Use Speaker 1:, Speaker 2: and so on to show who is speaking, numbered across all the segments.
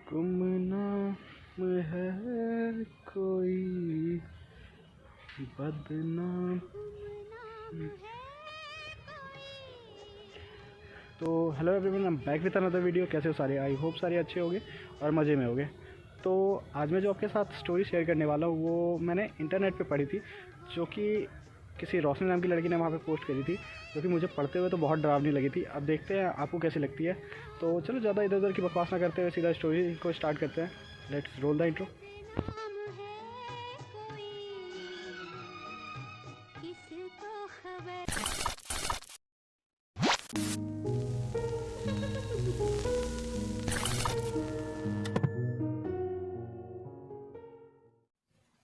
Speaker 1: गुमनाम है कोई बदनाम। तो hello everyone, I am back with another video. कैसे हो सारे? आई होप सारे अच्छे होंगे और मज़े में होंगे। तो आज मैं जो आपके साथ स्टोरी शेयर करने वाला हूँ वो मैंने इंटरनेट पे पढ़ी थी, जो कि किसी रोशनी नाम की लड़की ने वहाँ पे पोस्ट करी थी, जो कि मुझे पढ़ते हुए तो बहुत डरावनी लगी थी। अब देखते हैं आपको कैसी लगती है। तो चलो ज़्यादा इधर उधर की बकवास ना करते हुए सीधा स्टोरी को स्टार्ट करते हैं। Let's roll the intro.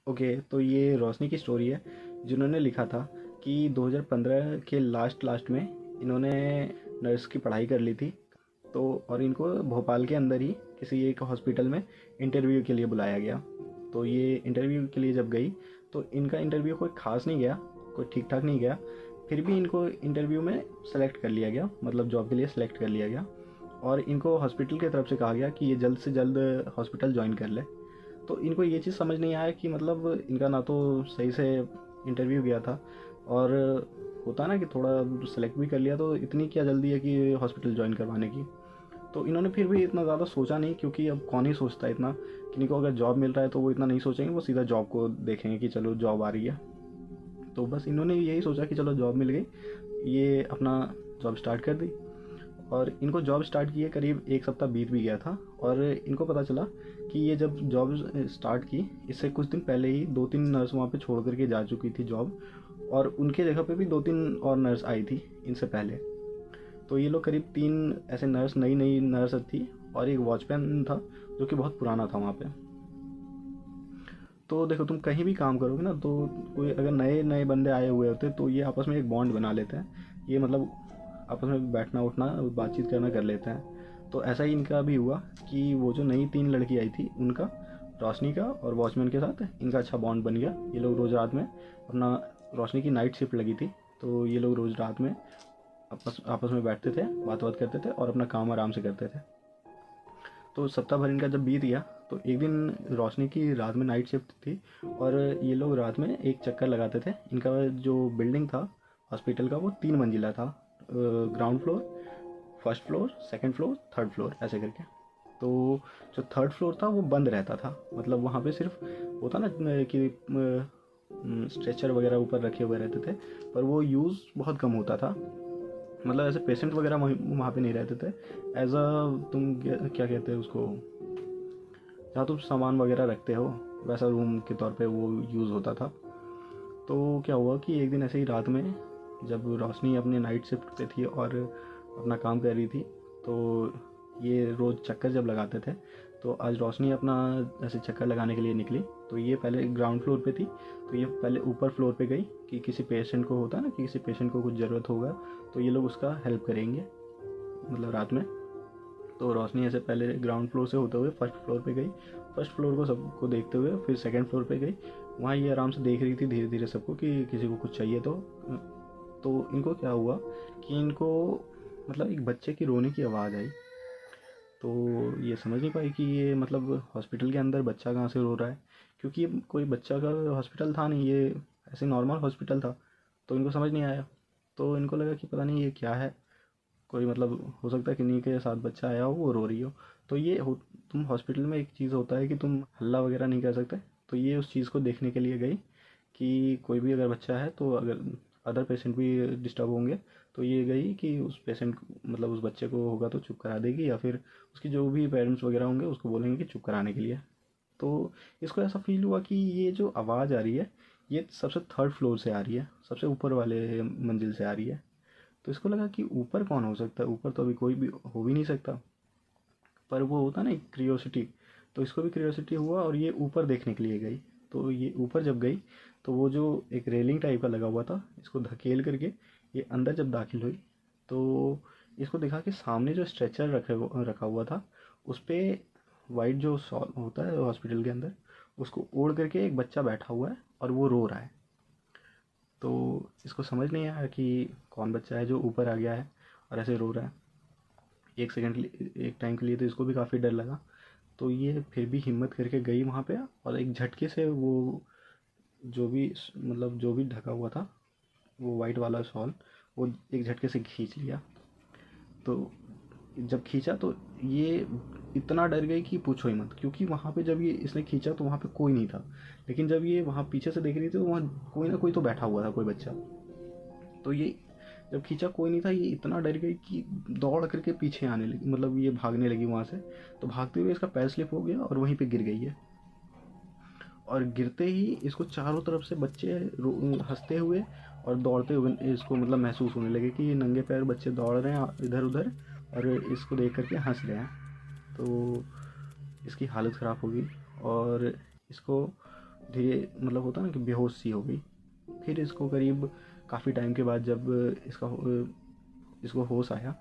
Speaker 1: Okay, तो ये रोशनी की स्टोरी है, जिन्होंने लिखा था कि 2015 के लास्ट में इन्होंने नर्स की पढ़ाई कर ली थी। तो और इनको भोपाल के अंदर ही किसी एक हॉस्पिटल में इंटरव्यू के लिए बुलाया गया। तो ये इंटरव्यू के लिए जब गई तो इनका इंटरव्यू कोई ख़ास नहीं गया, कोई ठीक ठाक नहीं गया। फिर भी इनको इंटरव्यू में सेलेक्ट कर लिया गया, मतलब जॉब के लिए सेलेक्ट कर लिया गया। और इनको हॉस्पिटल की तरफ से कहा गया कि ये जल्द से जल्द हॉस्पिटल ज्वाइन कर ले। तो इनको ये चीज़ समझ नहीं आया कि मतलब इनका ना तो सही से इंटरव्यू गया था, और होता ना कि थोड़ा सेलेक्ट भी कर लिया तो इतनी क्या जल्दी है कि हॉस्पिटल ज्वाइन करवाने की। तो इन्होंने फिर भी इतना ज़्यादा सोचा नहीं, क्योंकि अब कौन ही सोचता है इतना। किन्हीं को अगर जॉब मिल रहा है तो वो इतना नहीं सोचेंगे, वो सीधा जॉब को देखेंगे कि चलो जॉब आ रही है। तो बस इन्होंने यही सोचा कि चलो जॉब मिल गई, ये अपना जॉब स्टार्ट कर दी। और इनको जॉब स्टार्ट किए करीब एक सप्ताह बीत भी गया था, और इनको पता चला कि ये जब जॉब स्टार्ट की इससे कुछ दिन पहले ही 2-3 नर्स वहाँ पे छोड़ करके जा चुकी थी जॉब, और उनके जगह पे भी 2-3 और नर्स आई थी इनसे पहले। तो ये लोग करीब 3 ऐसे नर्स, नई नई नर्स थी, और एक वॉचमैन था जो कि बहुत पुराना था वहाँ पे। तो देखो, तुम कहीं भी काम करोगे ना, तो कोई अगर नए नए बंदे आए हुए होते तो ये आपस में एक बॉन्ड बना लेते हैं। ये मतलब आपस में बैठना उठना बातचीत करना कर लेते हैं। तो ऐसा ही इनका भी हुआ कि वो जो नई 3 लड़की आई थी उनका, रोशनी का और वॉचमैन के साथ इनका अच्छा बॉन्ड बन गया। ये लोग रोज़ रात में अपना, रोशनी की नाइट शिफ्ट लगी थी तो ये लोग रोज़ रात में आपस आपस में बैठते थे, बात करते थे और अपना काम आराम से करते थे। तो सप्ताह भर इनका जब बीत गया तो एक दिन रोशनी की रात में नाइट शिफ्ट थी, और ये लोग रात में एक चक्कर लगाते थे। इनका जो बिल्डिंग था हॉस्पिटल का वो 3 मंजिला था, ground floor, first floor, second floor, third floor ऐसे करके। तो जो थर्ड फ्लोर था वो बंद रहता था, मतलब वहाँ पे सिर्फ होता ना कि स्ट्रेचर वगैरह ऊपर रखे हुए रहते थे, पर वो यूज़ बहुत कम होता था। मतलब ऐसे पेशेंट वगैरह वहाँ पे नहीं रहते थे। एज अ, तुम क्या कहते हैं उसको, जहाँ तुम सामान वगैरह रखते हो वैसा रूम के तौर पे वो यूज़ होता था। तो क्या हुआ कि एक दिन ऐसे ही रात में जब रोशनी अपने नाइट शिफ्ट पे थी और अपना काम कर रही थी, तो ये रोज़ चक्कर जब लगाते थे, तो आज रोशनी अपना ऐसे चक्कर लगाने के लिए निकली। तो ये पहले ग्राउंड फ्लोर पे थी, तो ये पहले ऊपर फ्लोर पे गई कि किसी पेशेंट को, होता है ना कि किसी पेशेंट को कुछ ज़रूरत होगा तो ये लोग उसका हेल्प करेंगे, मतलब रात में। तो रोशनी ऐसे पहले ग्राउंड फ्लोर से होते हुए फर्स्ट फ्लोर पे गई, फर्स्ट फ्लोर को सबको देखते हुए फिर सेकंड फ्लोर पे गई। वहाँ ये आराम से देख रही थी धीरे धीरे सबको कि किसी को कुछ चाहिए तो इनको क्या हुआ कि इनको मतलब एक बच्चे की रोने की आवाज़ आई। तो ये समझ नहीं पाई कि ये मतलब हॉस्पिटल के अंदर बच्चा कहाँ से रो रहा है, क्योंकि ये कोई बच्चा का हॉस्पिटल था नहीं, ये ऐसे नॉर्मल हॉस्पिटल था। तो इनको समझ नहीं आया, तो इनको लगा कि पता नहीं ये क्या है, कोई मतलब हो सकता है किन्हीं के साथ बच्चा आया हो वो रो रही हो। तो ये हो, तुम हॉस्पिटल में एक चीज़ होता है कि तुम हल्ला वगैरह नहीं कर सकते। तो ये उस चीज़ को देखने के लिए गई कि कोई भी अगर बच्चा है तो अगर अदर पेशेंट भी डिस्टर्ब होंगे तो ये गई कि उस पेशेंट मतलब उस बच्चे को होगा तो चुप करा देगी, या फिर उसके जो भी पेरेंट्स वगैरह होंगे उसको बोलेंगे कि चुप कराने के लिए। तो इसको ऐसा फील हुआ कि ये जो आवाज़ आ रही है ये सबसे थर्ड फ्लोर से आ रही है, सबसे ऊपर वाले मंजिल से आ रही है। तो इसको लगा कि ऊपर कौन हो सकता है, ऊपर तो अभी कोई भी हो भी नहीं सकता। पर वो होता ना क्रियोसिटी, तो इसको भी क्रियोसिटी हुआ और ये ऊपर देखने के लिए गई। तो ये ऊपर जब गई तो वो जो एक रेलिंग टाइप का लगा हुआ था, इसको धकेल करके ये अंदर जब दाखिल हुई तो इसको देखा कि सामने जो स्ट्रेचर रखा हुआ था उस पर वाइट जो शॉल होता है हॉस्पिटल के अंदर, उसको ओढ़ करके एक बच्चा बैठा हुआ है और वो रो रहा है। तो इसको समझ नहीं आया कि कौन बच्चा है जो ऊपर आ गया है और ऐसे रो रहा है। एक टाइम के लिए तो इसको भी काफ़ी डर लगा। तो ये फिर भी हिम्मत करके गई वहाँ पे और एक झटके से वो जो भी मतलब जो भी ढका हुआ था वो वाइट वाला शॉल वो एक झटके से खींच लिया। तो जब खींचा तो ये इतना डर गई कि पूछो ही मत, क्योंकि वहाँ पे जब ये इसने खींचा तो वहाँ पे कोई नहीं था, लेकिन जब ये वहाँ पीछे से देख रही थी तो वहाँ कोई ना कोई तो बैठा हुआ था, कोई बच्चा। तो ये जब खींचा कोई नहीं था, ये इतना डर गई कि दौड़ करके पीछे आने लगी, मतलब ये भागने लगी वहाँ से। तो भागते हुए इसका पैर स्लिप हो गया और वहीं पे गिर गई है। और गिरते ही इसको चारों तरफ से बच्चे हंसते हुए और दौड़ते हुए इसको मतलब महसूस होने लगे कि ये नंगे पैर बच्चे दौड़ रहे हैं इधर उधर और इसको देख करके हंस रहे हैं। तो इसकी हालत ख़राब हो गई और इसको धीरे मतलब होता ना कि बेहोश सी हो गई। फिर इसको करीब काफ़ी टाइम के बाद जब इसको होश आया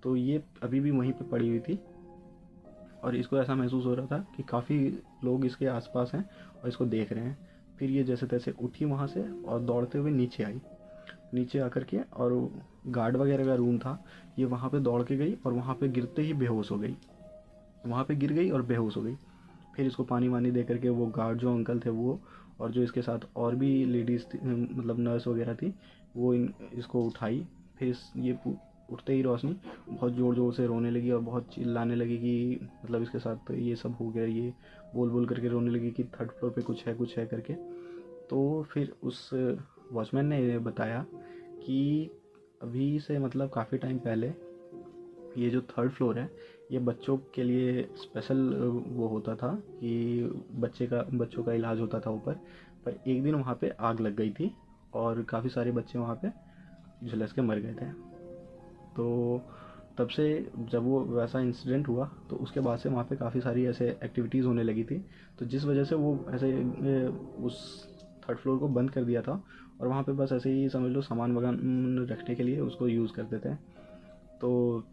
Speaker 1: तो ये अभी भी वहीं पे पड़ी हुई थी और इसको ऐसा महसूस हो रहा था कि काफ़ी लोग इसके आसपास हैं और इसको देख रहे हैं। फिर ये जैसे तैसे उठी वहाँ से और दौड़ते हुए नीचे आई। नीचे आकर के और गार्ड वगैरह का रूम था, ये वहाँ पे दौड़ के गई और वहाँ पे गिरते ही बेहोश हो गई। वहाँ पे गिर गई और बेहोश हो गई। फिर इसको पानी वानी दे करके वो गार्ड जो अंकल थे वो और जो इसके साथ और भी लेडीज़ मतलब नर्स वगैरह थी वो इसको उठाई। फिर ये उठते ही रोशनी बहुत ज़ोर ज़ोर से रोने लगी और बहुत चिल्लाने लगी कि मतलब इसके साथ ये सब हो गया, ये बोल बोल करके रोने लगी कि थर्ड फ्लोर पे कुछ है करके। तो फिर उस वॉचमैन ने ये बताया कि अभी से मतलब काफ़ी टाइम पहले ये जो थर्ड फ्लोर है ये बच्चों के लिए स्पेशल वो होता था कि बच्चों का इलाज होता था ऊपर। पर एक दिन वहाँ पे आग लग गई थी और काफ़ी सारे बच्चे वहाँ पे झुलस के मर गए थे। तो तब से जब वो वैसा इंसिडेंट हुआ तो उसके बाद से वहाँ पे काफ़ी सारी ऐसे एक्टिविटीज़ होने लगी थी, तो जिस वजह से वो ऐसे उस थर्ड फ्लोर को बंद कर दिया था और वहाँ पे बस ऐसे ही समझ लो सामान वगैरह रखने के लिए उसको यूज़ करते थे। तो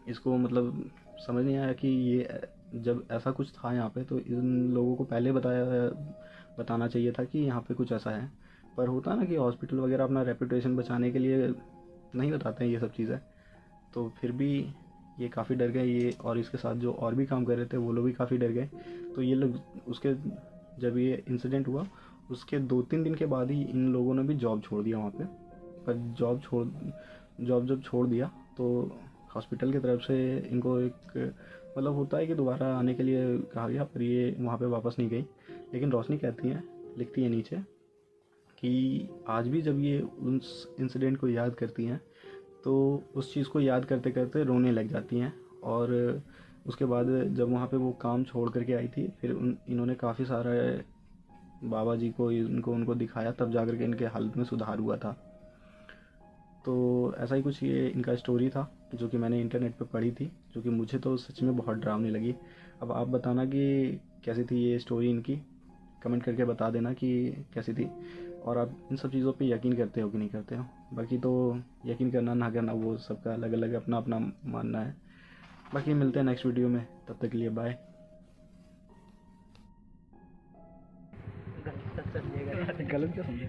Speaker 1: इसको मतलब समझ नहीं आया कि ये जब ऐसा कुछ था यहाँ पे तो इन लोगों को पहले बताना चाहिए था कि यहाँ पे कुछ ऐसा है। पर होता ना कि हॉस्पिटल वगैरह अपना रेपुटेशन बचाने के लिए नहीं बताते हैं ये सब चीज़ें। तो फिर भी ये काफ़ी डर गए ये, और इसके साथ जो और भी काम कर रहे थे वो लोग भी काफ़ी डर गए। तो ये लोग उसके जब ये इंसिडेंट हुआ उसके 2-3 दिन के बाद ही इन लोगों ने भी जॉब छोड़ दिया वहाँ पे। पर जॉब जब छोड़ दिया तो हॉस्पिटल की तरफ से इनको एक मतलब होता है कि दोबारा आने के लिए कहा गया, पर ये वहाँ पे वापस नहीं गई। लेकिन रोशनी कहती हैं, लिखती है नीचे कि आज भी जब ये उस इंसिडेंट को याद करती हैं तो उस चीज़ को याद करते करते रोने लग जाती हैं। और उसके बाद जब वहाँ पे वो काम छोड़ करके आई थी फिर इन्होंने काफ़ी सारा बाबा जी को उनको दिखाया, तब जा कर के इनके हालत में सुधार हुआ था। तो ऐसा ही कुछ ये इनका स्टोरी था जो कि मैंने इंटरनेट पे पढ़ी थी, जो कि मुझे तो सच में बहुत डरावनी लगी। अब आप बताना कि कैसी थी ये स्टोरी इनकी, कमेंट करके बता देना कि कैसी थी और आप इन सब चीज़ों पे यकीन करते हो कि नहीं करते हो। बाकी तो यकीन करना ना करना वो सबका अलग अलग अपना अपना मानना है। बाकी मिलते हैं नेक्स्ट वीडियो में, तब तक के लिए बाय। गलत क्या समझे?